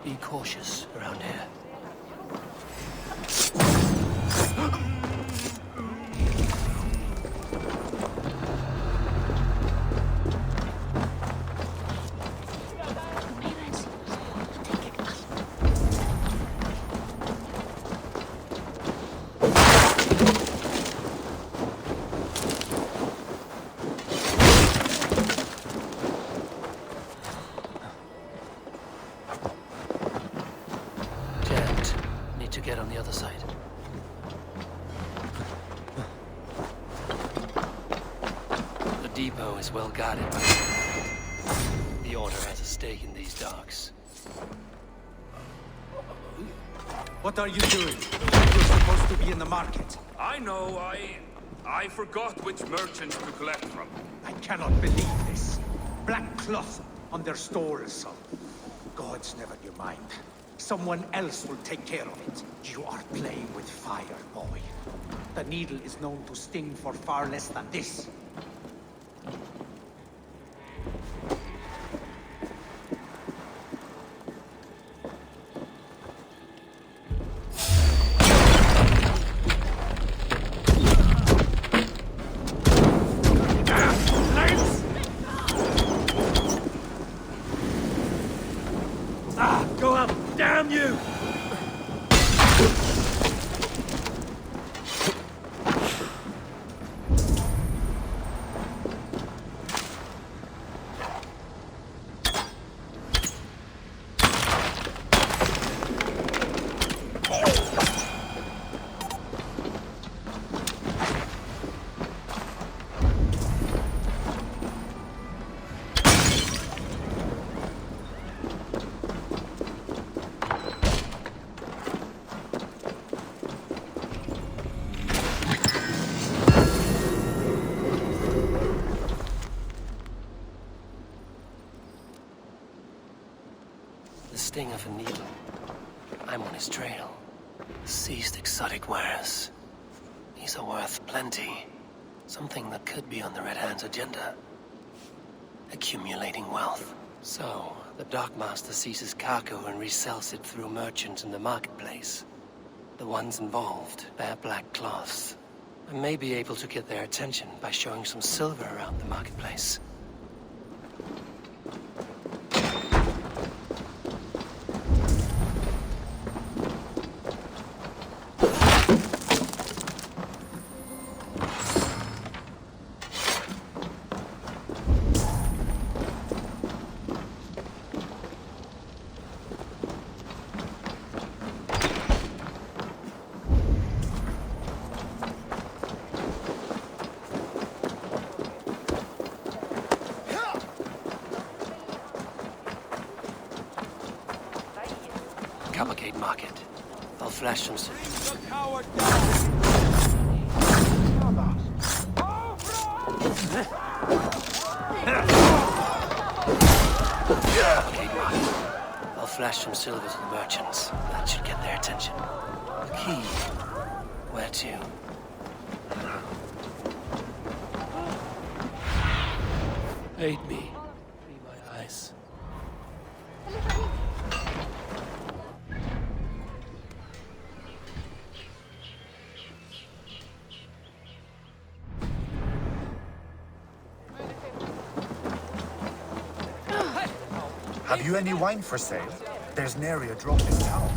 Be cautious around here. To get on the other side. The depot is well guarded by the Order has a stake in these docks. What are you doing? You're supposed to be in the market. I know, I forgot which merchants to collect from. I cannot believe this. Black cloth on their stores. Gods, never you mind. Someone else will take care of it. You are playing with fire, boy. The needle is known to sting for far less than this. Go up! Damn you! The sting of a needle. I'm on his trail. Seized exotic wares. These are worth plenty. Something that could be on the Red Hand's agenda. Accumulating wealth. So, the dockmaster seizes cargo and resells it through merchants in the marketplace. The ones involved bear black cloths. I may be able to get their attention by showing some silver around the marketplace. Cavalcade market. I'll flash them soon. Cavalcade market. I'll flash some silver to the merchants. That should get their attention. The key. Where to? Aid me. Be my eyes. Have you any wine for sale? There's nary a drop in town.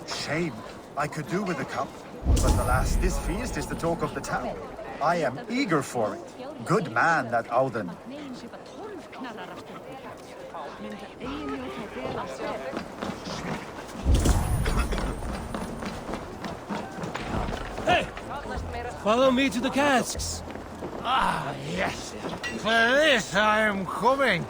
Shame. I could do with a cup. But alas, this feast is the talk of the town. I am eager for it. Good man, that Auden. Hey! Follow me to the casks. Ah, yes. For this I am coming.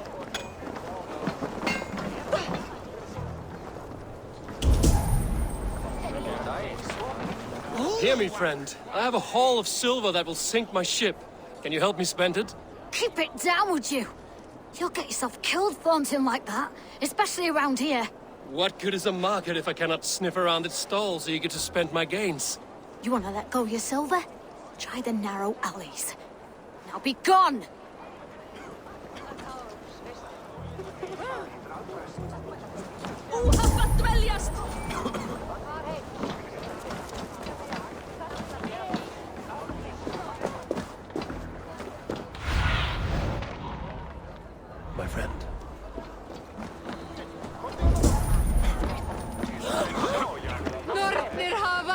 Hear me, friend. I have a haul of silver that will sink my ship. Can you help me spend it? Keep it down, would you? You'll get yourself killed flaunting like that, especially around here. What good is a market if I cannot sniff around its stalls eager to spend my gains? You want to let go your silver? Try the narrow alleys. Now be gone!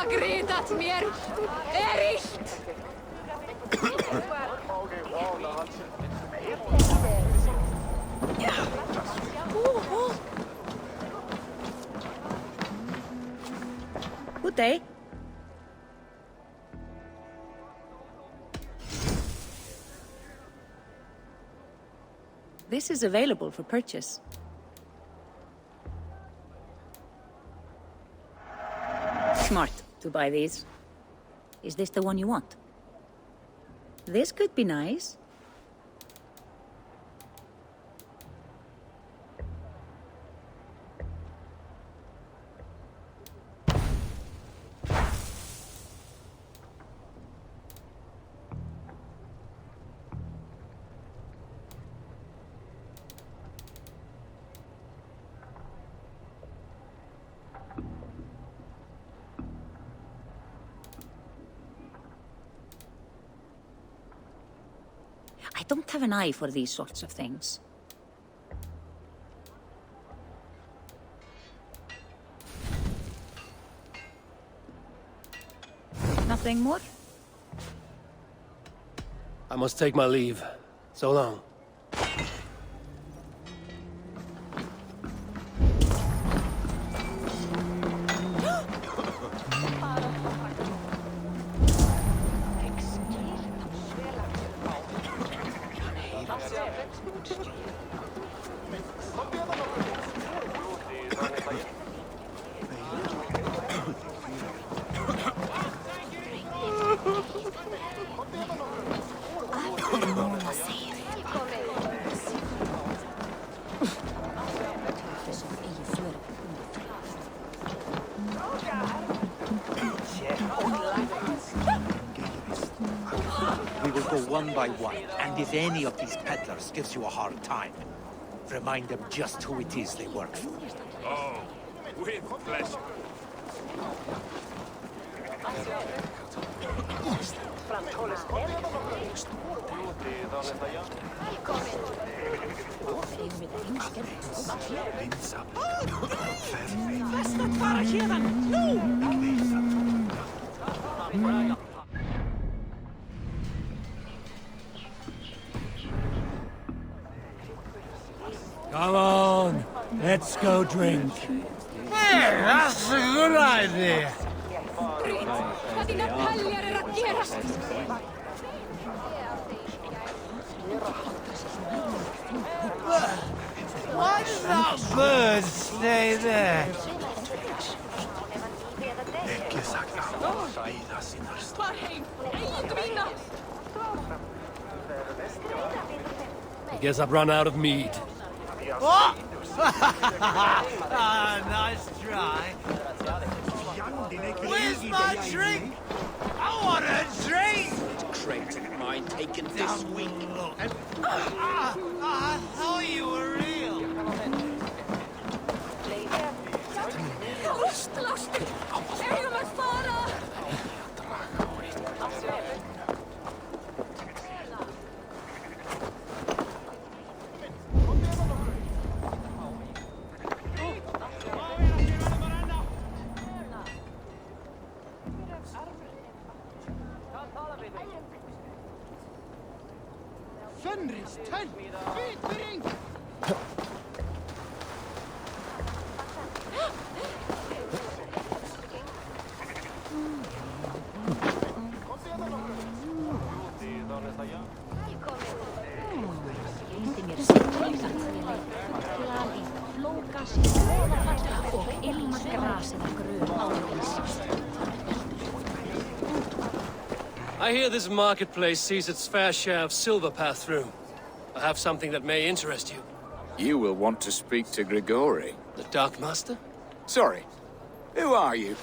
Agredat mér illt. Good day. This is available for purchase. Smart to buy these. Is this the one you want? This could be nice. I don't have an eye for these sorts of things. Nothing more? I must take my leave. So long. We will go one by one, and if any of these peddlers gives you a hard time, remind them just who it is they work for. Oh, with pleasure. Come on, let's go drink. Hey, that's a good idea. Why does that bird stay there? I guess I've run out of mead. What? Nice try. Where's my drink? I want a drink! Crate of mine taken this week. I thought you were real. Fenris, tent! Feet, I hear this marketplace sees its fair share of silver pass through. I have something that may interest you. You will want to speak to Grigori. The Dark Master? Sorry, who are you?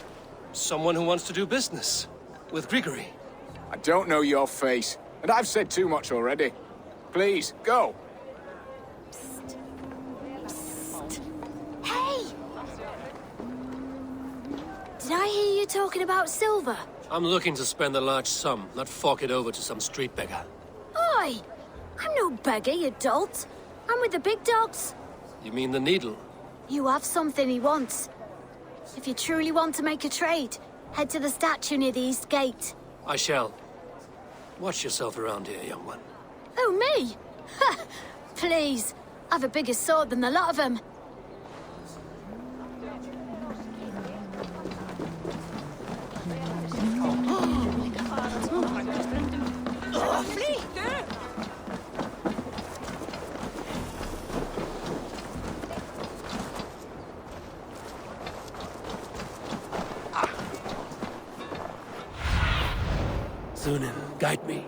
Someone who wants to do business. With Grigory. I don't know your face, and I've said too much already. Please, go. Hey! Did I hear you talking about silver? I'm looking to spend a large sum, not fork it over to some street beggar. Oi! I'm no beggar, you dolt. I'm with the big dogs. You mean the needle? You have something he wants. If you truly want to make a trade, Head to the statue near the east gate. I shall. Watch yourself around here, young one. Oh, me? Ha! Please. I've a bigger sword than the lot of them. Zunin, guide me.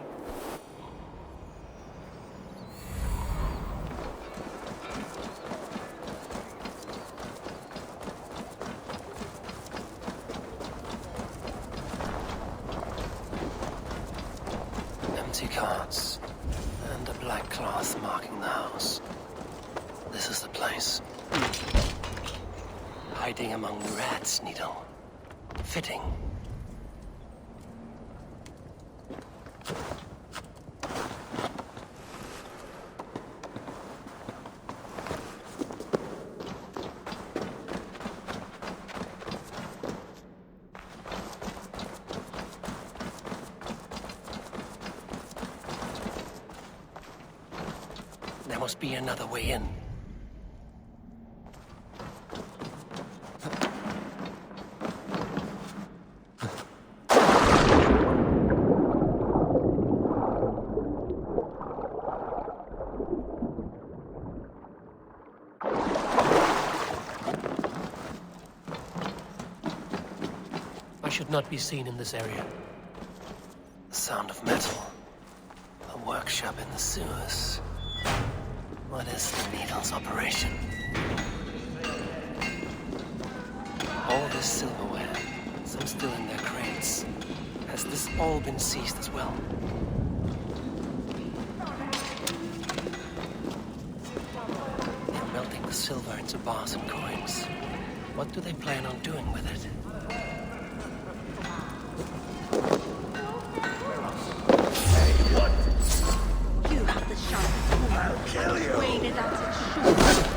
Empty carts, and a black cloth marking the house. This is the place. Hiding among the rats, Needle. Fitting. There must be another way in. I should not be seen in this area. The sound of metal. A workshop in the sewers. What is the Needle's operation? All this silverware, some still in their crates. Has this all been seized as well? They're melting the silver into bars and coins. What do they plan on doing with it? You have the sharpest tool. I'll kill you. Waited out its shoot.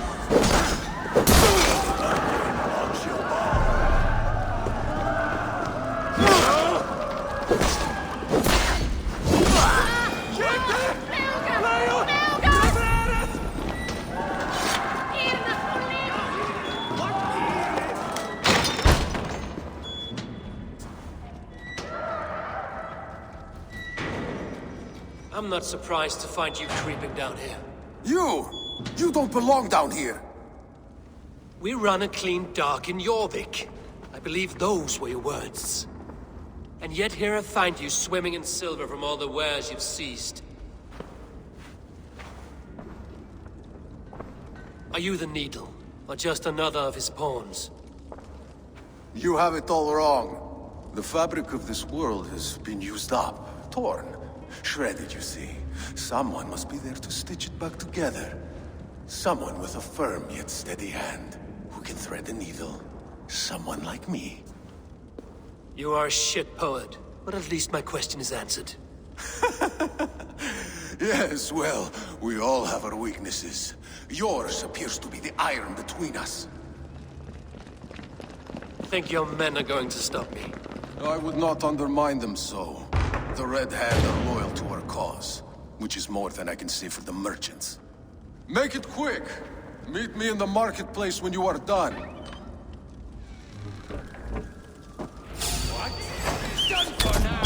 I'm not surprised to find you creeping down here. You don't belong down here. We run a clean dark in Jorvik. I believe those were your words. And yet here I find you swimming in silver from all the wares you've seized. Are you the Needle, or just another of his pawns? You have it all wrong. The fabric of this world has been used up, torn, shredded, you see. Someone must be there to stitch it back together. Someone with a firm yet steady hand, who can thread the needle. Someone like me. You are a shit poet, but at least my question is answered. Yes, well, we all have our weaknesses. Yours appears to be the iron between us. Think your men are going to stop me? I would not undermine them so. The Red Hand are loyal to our cause, which is more than I can say for the merchants. Make it quick! Meet me in the marketplace when you are done. What? Done for now!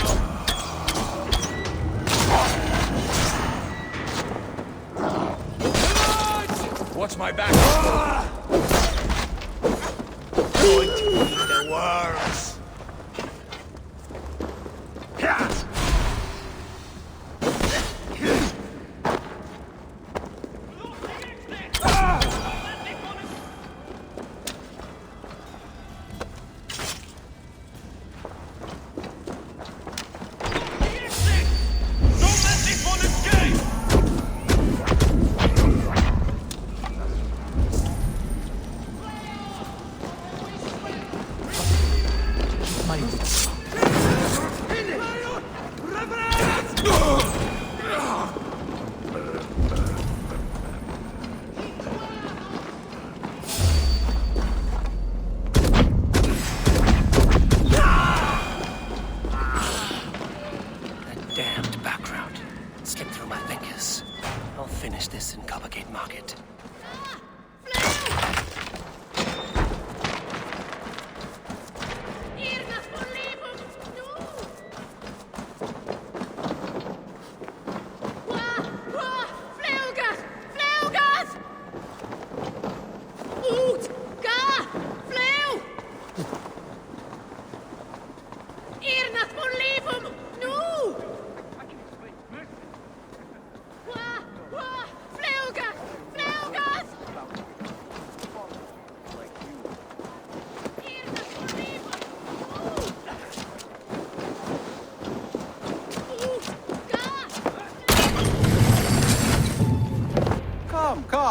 Watch my back! Going to eat the worms!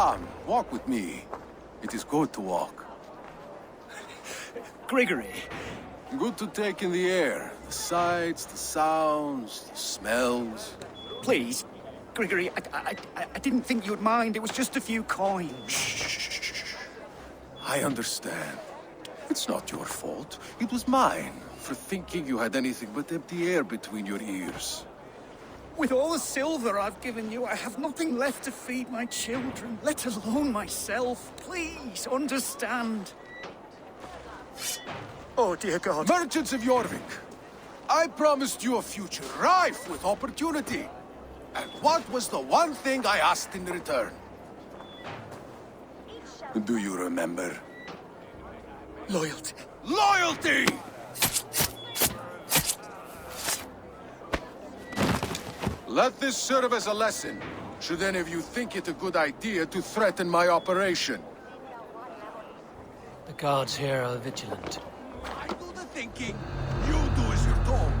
Come, walk with me. It is good to walk. Gregory. Good to take in the air. The sights, the sounds, the smells. Please, Gregory, I didn't think you'd mind. It was just a few coins. Shh. I understand. It's not your fault. It was mine for thinking you had anything but empty air between your ears. With all the silver I've given you, I have nothing left to feed my children, let alone myself. Please, understand. Oh, dear God. Merchants of Jorvik, I promised you a future rife with opportunity. And what was the one thing I asked in return? Do you remember? Loyalty. Loyalty! Let this serve as a lesson, should any of you think it a good idea to threaten my operation. The guards here are vigilant. I do the thinking, you do as you're told.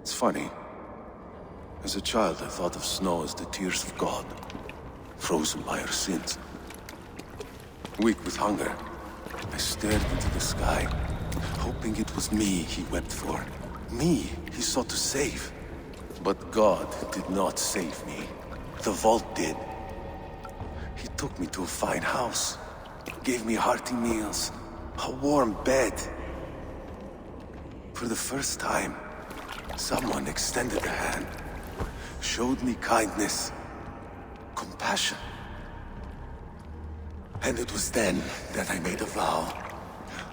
It's funny. As a child, I thought of snow as the tears of God, frozen by our sins. Weak with hunger, I stared into the sky, hoping it was me he wept for. Me he sought to save. But God did not save me. The vault did. He took me to a fine house, gave me hearty meals, a warm bed. For the first time, someone extended a hand, showed me kindness, compassion. And it was then that I made a vow.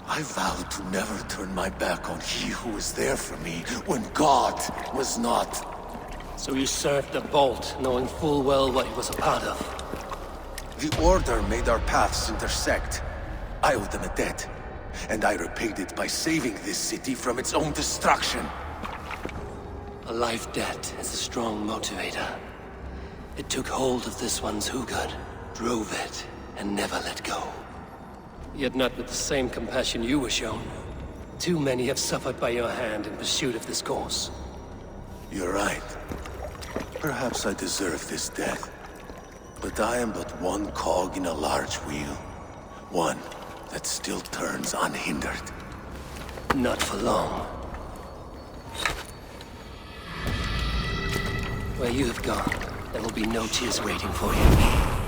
I vowed to never turn my back on he who was there for me when God was not. So you served the Bolt, knowing full well what he was a part of. The Order made our paths intersect. I owed them a debt, and I repaid it by saving this city from its own destruction. A life debt is a strong motivator. It took hold of this one's Hugad, drove it, and never let go. Yet not with the same compassion you were shown. Too many have suffered by your hand in pursuit of this course. You're right. Perhaps I deserve this death. But I am but one cog in a large wheel. One that still turns unhindered. Not for long. Where you have gone, there will be no tears waiting for you.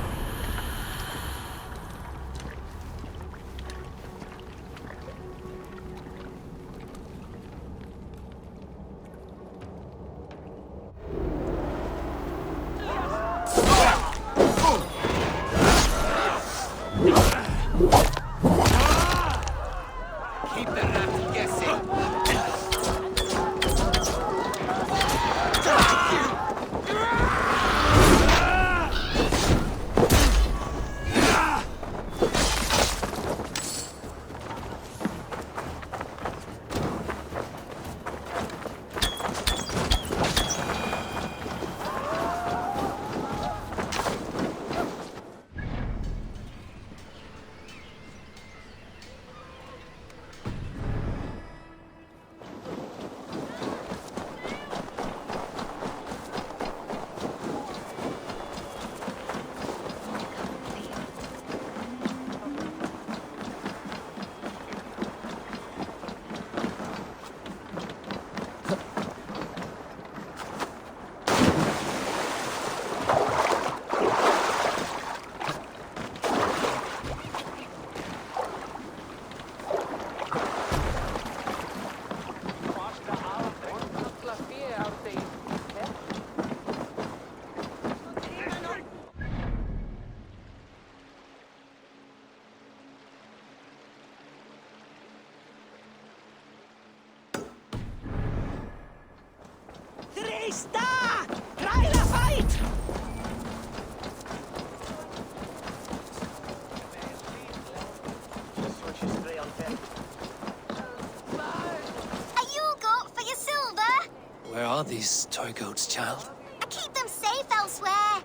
Where are these toy goats, child? I keep them safe elsewhere.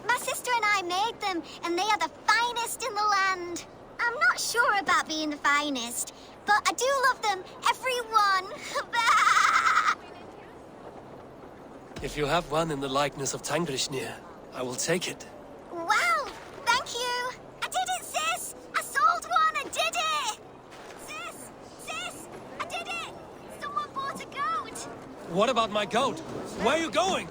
My sister and I made them, and they are the finest in the land. I'm not sure about being the finest, but I do love them, every one. If you have one in the likeness of Tangrishnia, I will take it. Wow, thank you. I did it, sis. I sold one, I did it. Sis, I did it. Someone bought a goat. What about my goat? Where are you going?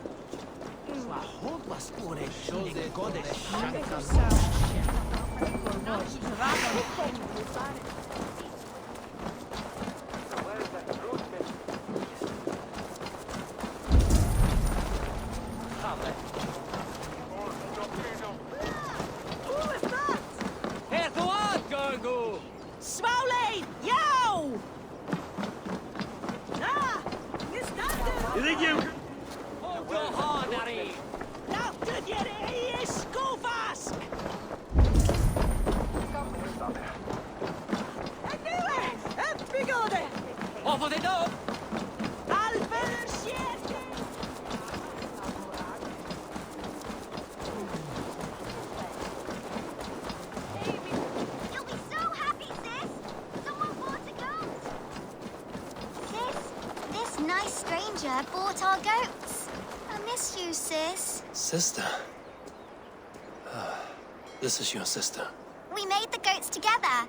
Smoley! Yo! Ah! You think you... Hold your horn, Harry! Now did you hear Skovask? I knew it! A big order! Over the door! You'll be so happy, sis. Someone bought a goat. Sis, this nice stranger bought our goats. I miss you, sis. Sister? This is your sister. We made the goats together,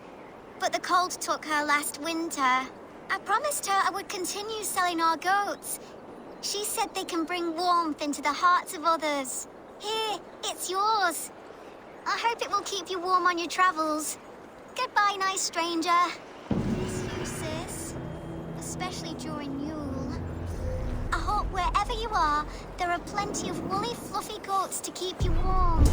but the cold took her last winter. I promised her I would continue selling our goats. She said they can bring warmth into the hearts of others. Here, it's yours. I hope it will keep you warm on your travels. Goodbye, nice stranger. Miss you, sis. Especially during Yule. I hope wherever you are, there are plenty of woolly, fluffy goats to keep you warm.